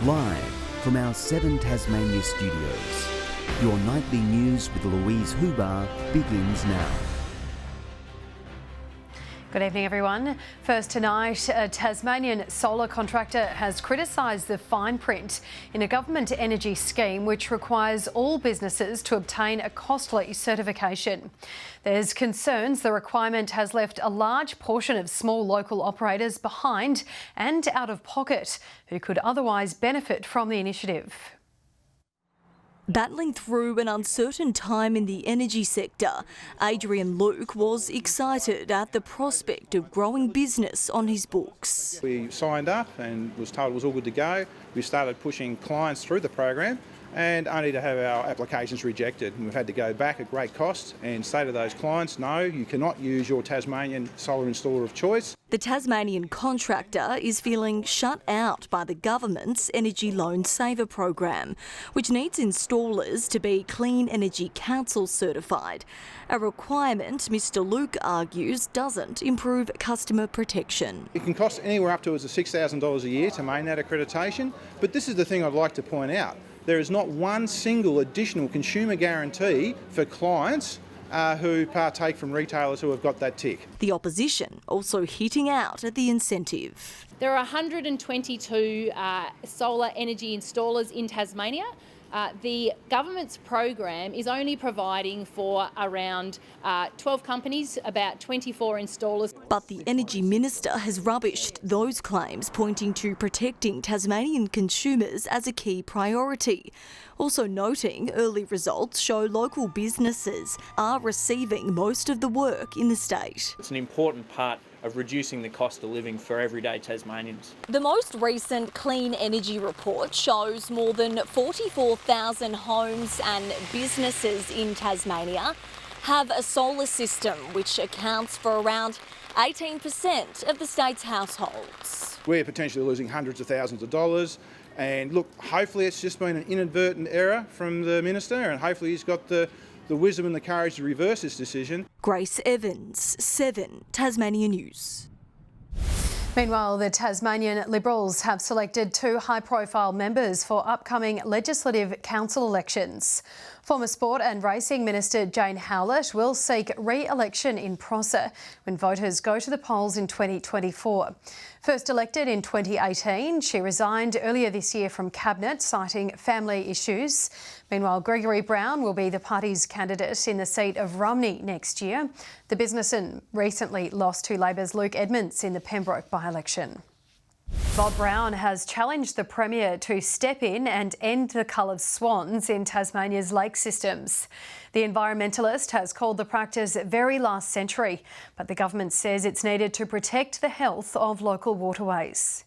Live from our 7 Tasmania studios, your nightly news with Louise Huber begins now. Good evening, everyone. First tonight, a Tasmanian solar contractor has criticised the fine print in a government energy scheme which requires all businesses to obtain a costly certification. There's concerns the requirement has left a large portion of small local operators behind and out of pocket who could otherwise benefit from the initiative. Battling through an uncertain time in the energy sector, Adrian Luke was excited at the prospect of growing business on his books. We signed up and was told it was all good to go. We started pushing clients through the program and only to have our applications rejected. And we've had to go back at great cost and say to those clients, no, you cannot use your Tasmanian solar installer of choice. The Tasmanian contractor is feeling shut out by the government's Energy Loan Saver program, which needs installers to be Clean Energy Council certified, a requirement Mr Luke argues doesn't improve customer protection. It can cost anywhere up to $6,000 a year to maintain that accreditation, but this is the thing I'd like to point out. There is not one single additional consumer guarantee for clients who partake from retailers who have got that tick. The opposition also hitting out at the incentive. There are 122 solar energy installers in Tasmania. The government's program is only providing for around 12 companies, about 24 installers. But the Energy Minister has rubbished those claims, pointing to protecting Tasmanian consumers as a key priority. Also noting early results show local businesses are receiving most of the work in the state. It's an important part of reducing the cost of living for everyday Tasmanians. The most recent Clean Energy report shows more than 44,000 homes and businesses in Tasmania have a solar system, which accounts for around 18% of the state's households. We're potentially losing hundreds of thousands of dollars. And look, hopefully it's just been an inadvertent error from the Minister, and hopefully he's got the wisdom and the courage to reverse this decision. Grace Evans, 7 Tasmania News. Meanwhile, the Tasmanian Liberals have selected 2 high-profile members for upcoming Legislative Council elections. Former Sport and Racing Minister Jane Howlett will seek re-election in Prosser when voters go to the polls in 2024. First elected in 2018, she resigned earlier this year from Cabinet, citing family issues. Meanwhile, Gregory Brown will be the party's candidate in the seat of Rumney next year. The businessman recently lost to Labor's Luke Edmonds in the Pembroke by-election. Bob Brown has challenged the Premier to step in and end the cull of swans in Tasmania's lake systems. The environmentalist has called the practice very last century, but the government says it's needed to protect the health of local waterways.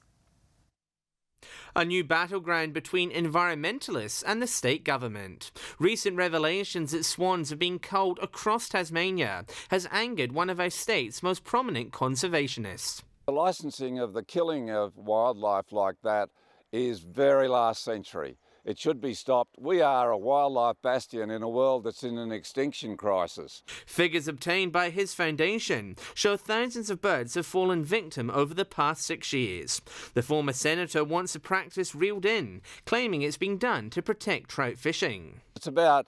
A new battleground between environmentalists and the state government. Recent revelations that swans are being culled across Tasmania has angered one of our state's most prominent conservationists. The licensing of the killing of wildlife like that is very last century. It should be stopped. We are a wildlife bastion in a world that's in an extinction crisis. Figures obtained by his foundation show thousands of birds have fallen victim over the past 6 years. The former senator wants the practice reeled in, claiming it's being done to protect trout fishing. It's about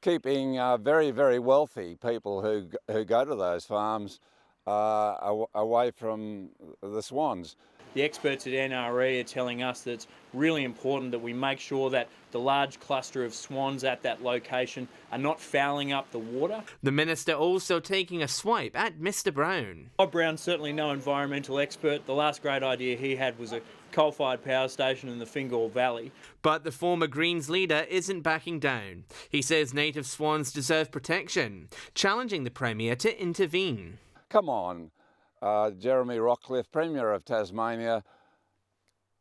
keeping very, very wealthy people who go to those farms away from the swans. The experts at NRE are telling us that it's really important that we make sure that the large cluster of swans at that location are not fouling up the water. The minister also taking a swipe at Mr Brown. Bob Brown's certainly no environmental expert. The last great idea he had was a coal-fired power station in the Fingal Valley. But the former Greens leader isn't backing down. He says native swans deserve protection, challenging the Premier to intervene. Come on, Jeremy Rockcliffe, Premier of Tasmania,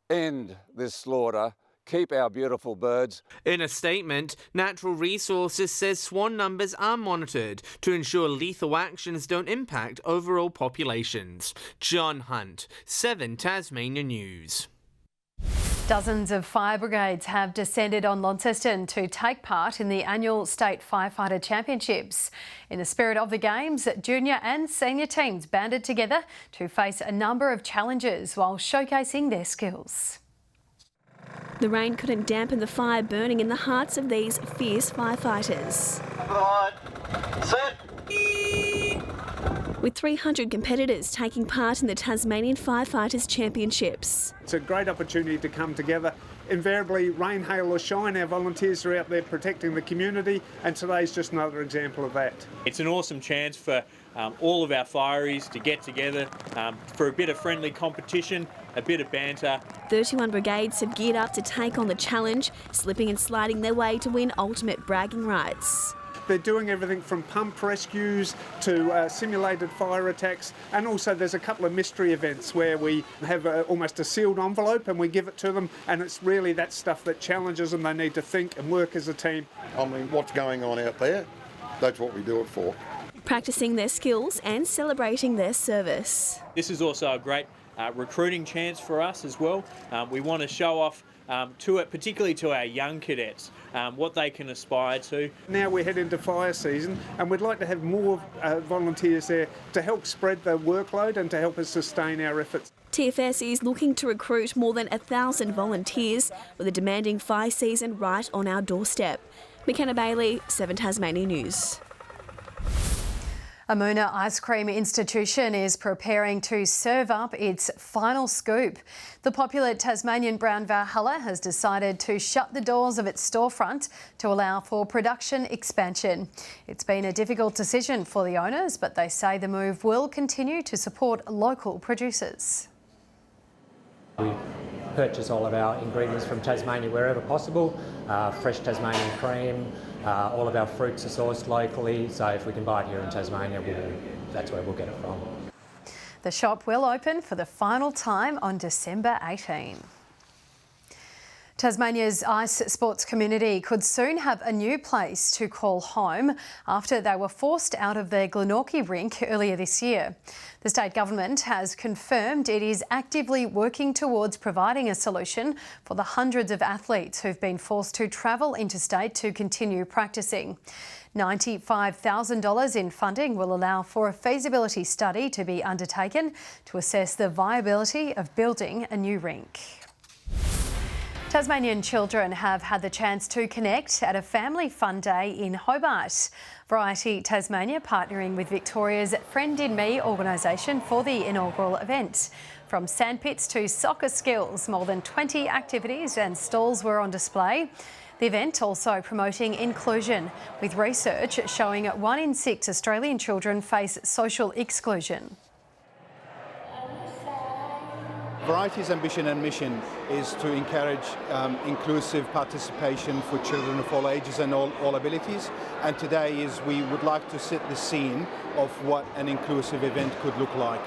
end this slaughter, keep our beautiful birds. In a statement, Natural Resources says swan numbers are monitored to ensure lethal actions don't impact overall populations. John Hunt, 7 Tasmania News. Dozens of fire brigades have descended on Launceston to take part in the annual State Firefighter Championships. In the spirit of the Games, junior and senior teams banded together to face a number of challenges while showcasing their skills. The rain couldn't dampen the fire burning in the hearts of these fierce firefighters. Set. With 300 competitors taking part in the Tasmanian Firefighters Championships. It's a great opportunity to come together. Invariably, rain, hail or shine, our volunteers are out there protecting the community, and today's just another example of that. It's an awesome chance for all of our fireys to get together for a bit of friendly competition, a bit of banter. 31 brigades have geared up to take on the challenge, slipping and sliding their way to win ultimate bragging rights. They're doing everything from pump rescues to simulated fire attacks, and also there's a couple of mystery events where we have almost a sealed envelope and we give it to them, and it's really that stuff that challenges them. They need to think and work as a team. I mean, what's going on out there? That's what we do it for. Practicing their skills and celebrating their service. This is also a great recruiting chance for us as well. We want to show off particularly to our young cadets, what they can aspire to. Now we head into fire season, and we'd like to have more volunteers there to help spread the workload and to help us sustain our efforts. TFS is looking to recruit more than 1,000 volunteers with a demanding fire season right on our doorstep. McKenna Bailey, 7 Tasmania News. Amona Ice Cream Institution is preparing to serve up its final scoop. The popular Tasmanian brown Valhalla has decided to shut the doors of its storefront to allow for production expansion. It's been a difficult decision for the owners, but they say the move will continue to support local producers. We purchase all of our ingredients from Tasmania wherever possible, fresh Tasmanian cream, all of our fruits are sourced locally, so if we can buy it here in Tasmania, that's where we'll get it from. The shop will open for the final time on December 18. Tasmania's ice sports community could soon have a new place to call home after they were forced out of their Glenorchy rink earlier this year. The state government has confirmed it is actively working towards providing a solution for the hundreds of athletes who've been forced to travel interstate to continue practicing. $95,000 in funding will allow for a feasibility study to be undertaken to assess the viability of building a new rink. Tasmanian children have had the chance to connect at a family fun day in Hobart. Variety Tasmania partnering with Victoria's Friend in Me organisation for the inaugural event. From sandpits to soccer skills, more than 20 activities and stalls were on display. The event also promoting inclusion, with research showing 1 in 6 Australian children face social exclusion. Variety's ambition and mission is to encourage inclusive participation for children of all ages and all abilities. And today we would like to set the scene of what an inclusive event could look like.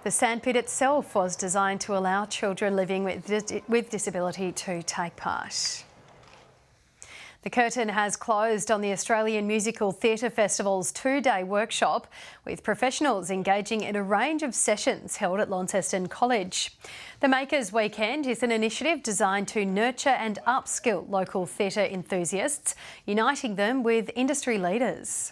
The sandpit itself was designed to allow children living with disability to take part. The curtain has closed on the Australian Musical Theatre Festival's 2-day workshop, with professionals engaging in a range of sessions held at Launceston College. The Makers Weekend is an initiative designed to nurture and upskill local theatre enthusiasts, uniting them with industry leaders.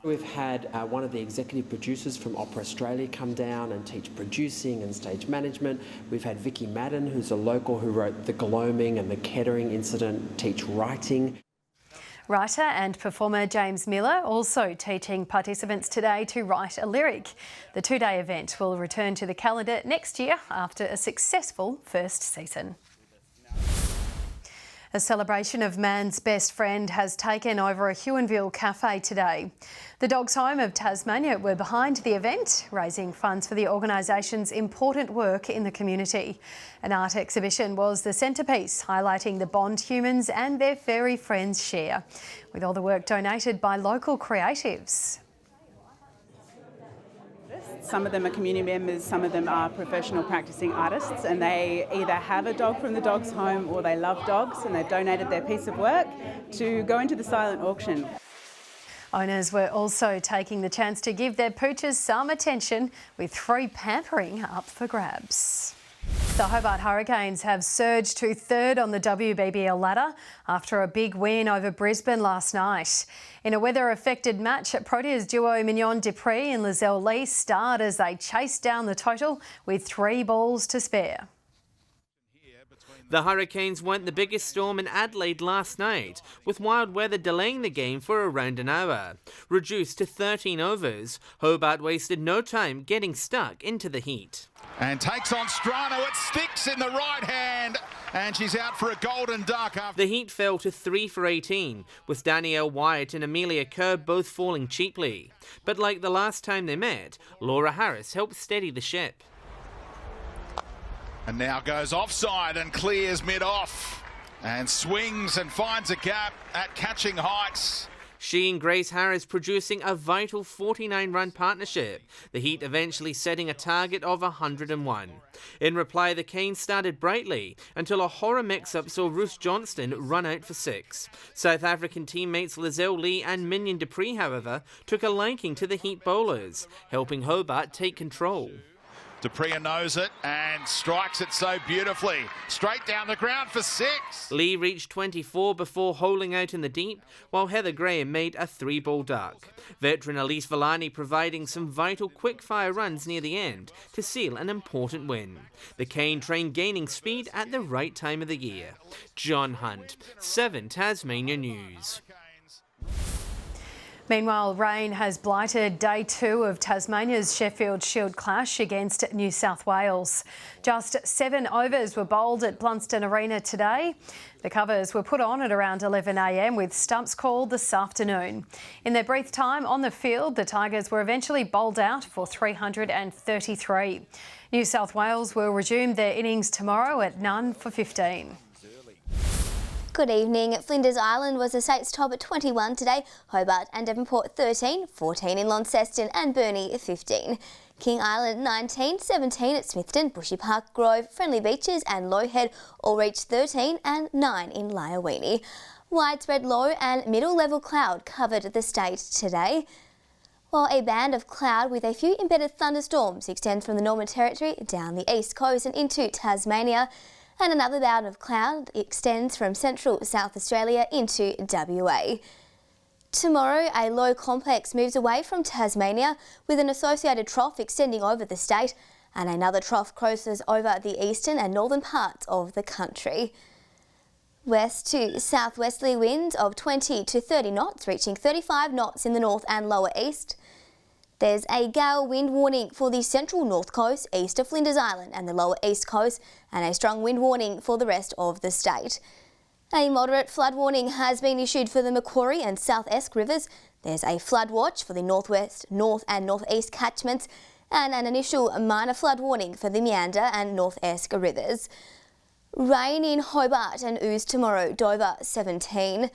We've had one of the executive producers from Opera Australia come down and teach producing and stage management. We've had Vicky Madden, who's a local who wrote The Gloaming and The Kettering Incident, teach writing. Writer and performer James Miller also teaching participants today to write a lyric. The 2-day event will return to the calendar next year after a successful first season. A celebration of man's best friend has taken over a Huonville cafe today. The Dogs Home of Tasmania were behind the event, raising funds for the organisation's important work in the community. An art exhibition was the centrepiece, highlighting the bond humans and their furry friends share, with all the work donated by local creatives. Some of them are community members, some of them are professional practicing artists, and they either have a dog from the Dogs Home or they love dogs, and they've donated their piece of work to go into the silent auction. Owners were also taking the chance to give their pooches some attention, with free pampering up for grabs. The Hobart Hurricanes have surged to 3rd on the WBBL ladder after a big win over Brisbane last night. In a weather-affected match, Proteas duo Mignon Dupree and Lizelle Lee starred as they chased down the total with 3 balls to spare. The Hurricanes weren't the biggest storm in Adelaide last night, with wild weather delaying the game for around an hour. Reduced to 13 overs, Hobart wasted no time getting stuck into the heat. And takes on Strano, it sticks in the right hand, and she's out for a golden duck. The Heat fell to 3 for 18, with Danielle Wyatt and Amelia Kerr both falling cheaply. But like the last time they met, Laura Harris helped steady the ship. And now goes offside and clears mid-off, and swings and finds a gap at catching heights. She and Grace Harris producing a vital 49-run partnership, the Heat eventually setting a target of 101. In reply, the Canes started brightly until a horror mix-up saw Ruth Johnston run out for 6. South African teammates Lizelle Lee and Minion Dupree, however, took a liking to the Heat bowlers, helping Hobart take control. Dupree knows it and strikes it so beautifully. Straight down the ground for 6. Lee reached 24 before holing out in the deep, while Heather Graham made a 3-ball duck. Veteran Elise Villani providing some vital quick-fire runs near the end to seal an important win. The Cane train gaining speed at the right time of the year. John Hunt, 7 Tasmania News. Meanwhile, rain has blighted day 2 of Tasmania's Sheffield Shield clash against New South Wales. Just 7 overs were bowled at Blunston Arena today. The covers were put on at around 11 a.m. with stumps called this afternoon. In their brief time on the field, the Tigers were eventually bowled out for 333. New South Wales will resume their innings tomorrow at none for 15. Good evening. Flinders Island was the state's top at 21 today. Hobart and Devonport 13, 14 in Launceston and Burnie 15. King Island 19, 17 at Smithton, Bushy Park, Grove, Friendly Beaches and Lowhead all reached 13 and 9 in Lyowini. Widespread low and middle level cloud covered the state today, while a band of cloud with a few embedded thunderstorms extends from the Northern Territory down the east coast and into Tasmania. And another band of cloud extends from central South Australia into WA. Tomorrow, a low complex moves away from Tasmania with an associated trough extending over the state, and another trough crosses over the eastern and northern parts of the country. West to southwesterly winds of 20 to 30 knots, reaching 35 knots in the north and lower east. There's a gale wind warning for the central north coast, east of Flinders Island and the lower east coast, and a strong wind warning for the rest of the state. A moderate flood warning has been issued for the Macquarie and South Esk rivers. There's a flood watch for the northwest, north and northeast catchments, and an initial minor flood warning for the Meander and North Esk rivers. Rain in Hobart and ooze tomorrow, Dover 17.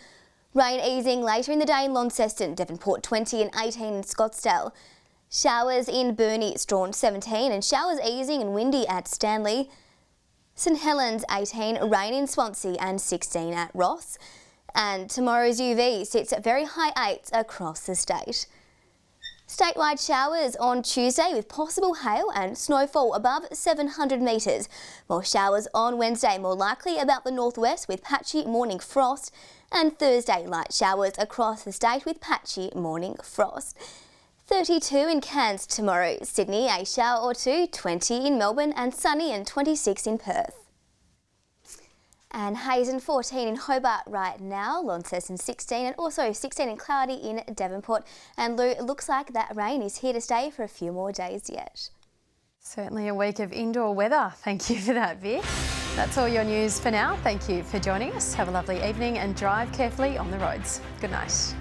Rain easing later in the day in Launceston, Devonport 20 and 18 in Scottsdale. Showers in Burnie, Strawn 17 and showers easing and windy at Stanley. St Helens 18, rain in Swansea and 16 at Ross. And tomorrow's UV sits at very high 8s across the state. Statewide showers on Tuesday with possible hail and snowfall above 700 metres, while showers on Wednesday more likely about the northwest with patchy morning frost, and Thursday light showers across the state with patchy morning frost. 32 in Cairns tomorrow, Sydney a shower or 2, 20 in Melbourne and sunny and 26 in Perth. And Hazen 14 in Hobart right now, Launceston 16 and also 16 and cloudy in Devonport. And Lou, it looks like that rain is here to stay for a few more days yet. Certainly a week of indoor weather. Thank you for that, Vic. That's all your news for now. Thank you for joining us. Have a lovely evening and drive carefully on the roads. Good night.